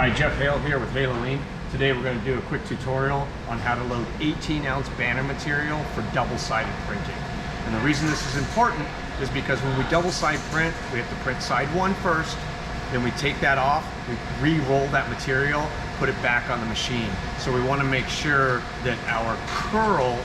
Hi, Jeff Hale here with Haloline. Today we're going to do a quick tutorial on how to load 18-ounce banner material for double-sided printing. And the reason this is important is because when we double-side print, we have to print side one first, then we take that off, we re-roll that material, put it back on the machine. So we want to make sure that our curl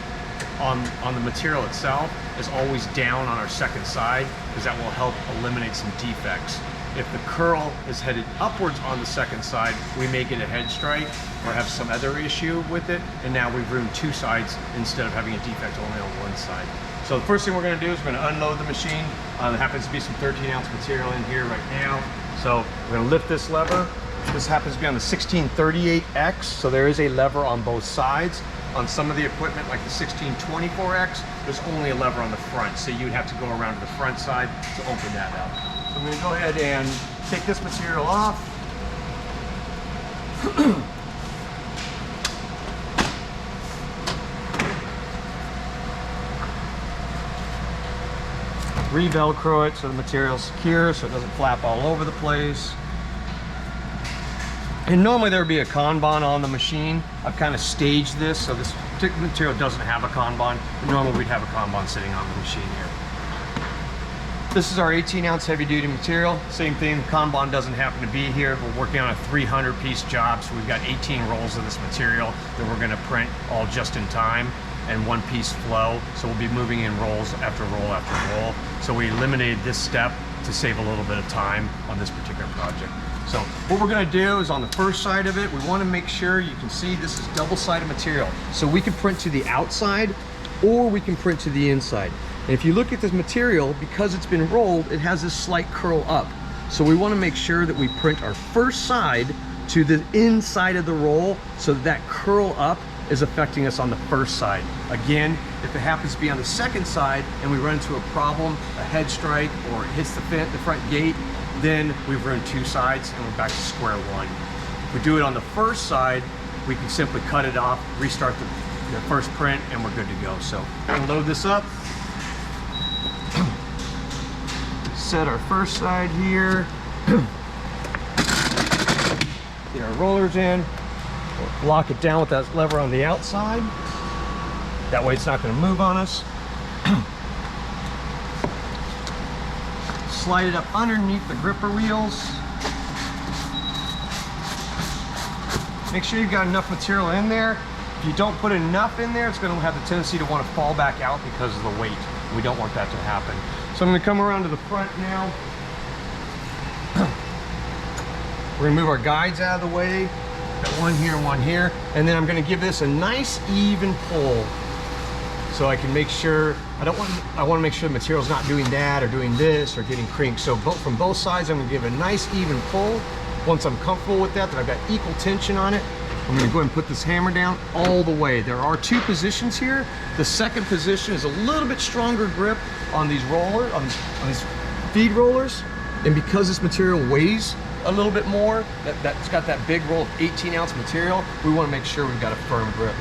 on the material itself is always down on our second side, because that will help eliminate some defects. If the curl is headed upwards on the second side, we may get a head strike or have some other issue with it, and now we've ruined two sides instead of having a defect only on one side. So the first thing we're going to do is we're going to unload the machine. There happens to be some 13-ounce material in here right now. So we're going to lift this lever. This happens to be on the 1638X, so there is a lever on both sides. On some of the equipment like the 1624X, there's only a lever on the front, so you'd have to go around to the front side to open that up. So I'm going to go ahead and take this material off. Re-Velcro it so the material's secure, so it doesn't flap all over the place. And normally there would be a Kanban on the machine. I've kind of staged this, so this particular material doesn't have a Kanban. But normally we'd have a Kanban sitting on the machine here. This is our 18-ounce heavy-duty material. Same thing, Kanban doesn't happen to be here. We're working on a 300-piece job, so we've got 18 rolls of this material that we're going to print all just in time, and one piece flow. So we'll be moving in rolls after roll after roll. So we eliminated this step to save a little bit of time on this particular project. So what we're going to do is on the first side of it, we want to make sure you can see this is double-sided material. So we can print to the outside or we can print to the inside. And if you look at this material, because it's been rolled, it has this slight curl up. So we want to make sure that we print our first side to the inside of the roll so that curl up is affecting us on the first side. Again, if it happens to be on the second side and we run into a problem, a head strike, or it hits the front gate, then we've run two sides and we're back to square one. If we do it on the first side, we can simply cut it off, restart the first print, and we're good to go. So I'm gonna load this up. Set our first side here. Get our rollers in. We'll lock it down with that lever on the outside. That way it's not gonna move on us. Slide it up underneath the gripper wheels. Make sure you've got enough material in there. If you don't put enough in there, it's going to have the tendency to want to fall back out because of the weight. We don't want that to happen. So I'm going to come around to the front now. We're going to move our guides out of the way. Got one here and one here. And then I'm going to give this a nice even pull. So I can make sure, I want to make sure the material's not doing that or doing this or getting crinked. So from both sides, I'm going to give a nice even pull. Once I'm comfortable with that I've got equal tension on it, I'm going to go ahead and put this hammer down all the way. There are two positions here. The second position is a little bit stronger grip on these rollers, on these feed rollers. And because this material weighs a little bit more, that's got that big roll of 18-ounce material, we want to make sure we've got a firm grip.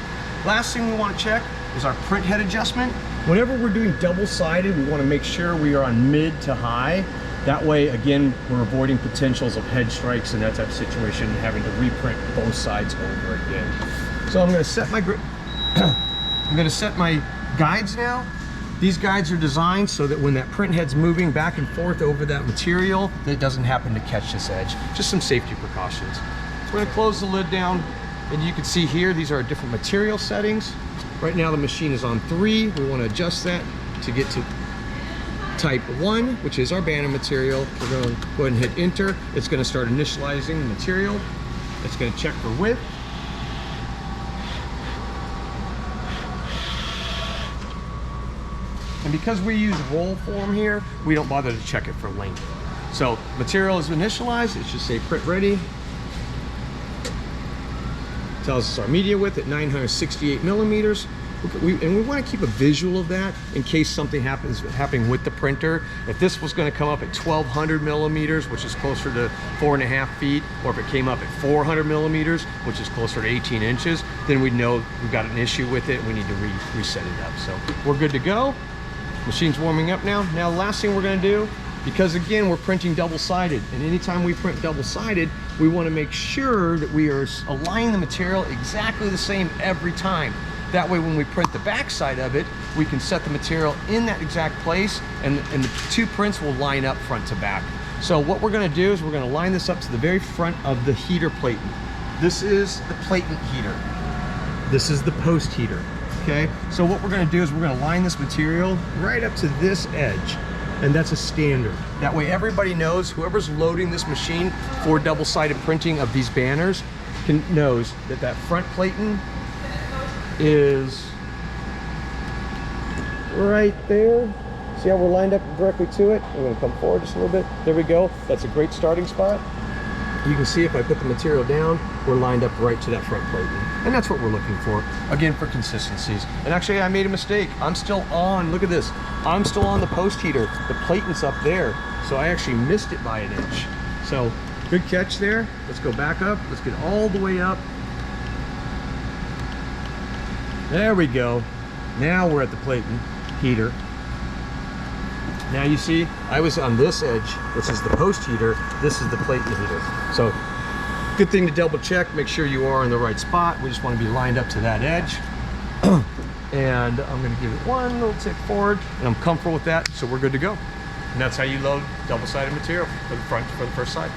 Last thing we want to check is our print head adjustment. Whenever we're doing double-sided, we want to make sure we are on mid to high. That way, again, we're avoiding potentials of head strikes and that type of situation and having to reprint both sides over again. So I'm going to set my grip. I'm going to set my guides now. These guides are designed so that when that print head's moving back and forth over that material, that it doesn't happen to catch this edge. Just some safety precautions. So we're going to close the lid down, and you can see here, these are different material settings. Right now the machine is on 3. We want to adjust that to get to type 1, which is our banner material. We're going to go ahead and hit enter. It's going to start initializing the material. It's going to check for width. And because we use roll form here, we don't bother to check it for length. So material is initialized. It should say print ready. Tells us our media width at 968 millimeters. And we want to keep a visual of that in case something happening with the printer. If this was going to come up at 1200 millimeters, which is closer to 4.5 feet, or if it came up at 400 millimeters, which is closer to 18 inches, then we'd know we've got an issue with it and we need to reset it up. So we're good to go. Machine's warming up now. Now, the last thing we're going to do, because again, we're printing double-sided, and anytime we print double-sided, we want to make sure that we are aligning the material exactly the same every time. That way when we print the back side of it, we can set the material in that exact place, and the two prints will line up front to back. So what we're going to do is we're going to line this up to the very front of the heater platen. This is the platen heater. This is the post heater. Okay, so what we're going to do is we're going to line this material right up to this edge, and that's a standard. That way everybody knows, whoever's loading this machine for double-sided printing of these banners knows that that front platen is right there. See how we're lined up directly to it? I'm going to come forward just a little bit. There we go. That's a great starting spot. You can see if I put the material down, we're lined up right to that front platen. And that's what we're looking for, again, for consistencies. And actually, I made a mistake. I'm still on, look at this. I'm still on the post heater. The platen's up there, so I actually missed it by an inch. So, good catch there. Let's go back up. Let's get all the way up. There we go. Now we're at the platen heater. Now you see, I was on this edge, which is the post heater. This is the platen heater. So, good thing to double check, make sure you are in the right spot. We just want to be lined up to that edge. And I'm going to give it one little tick forward, and I'm comfortable with that, so we're good to go. And that's how you load double-sided material for the front, for the first side.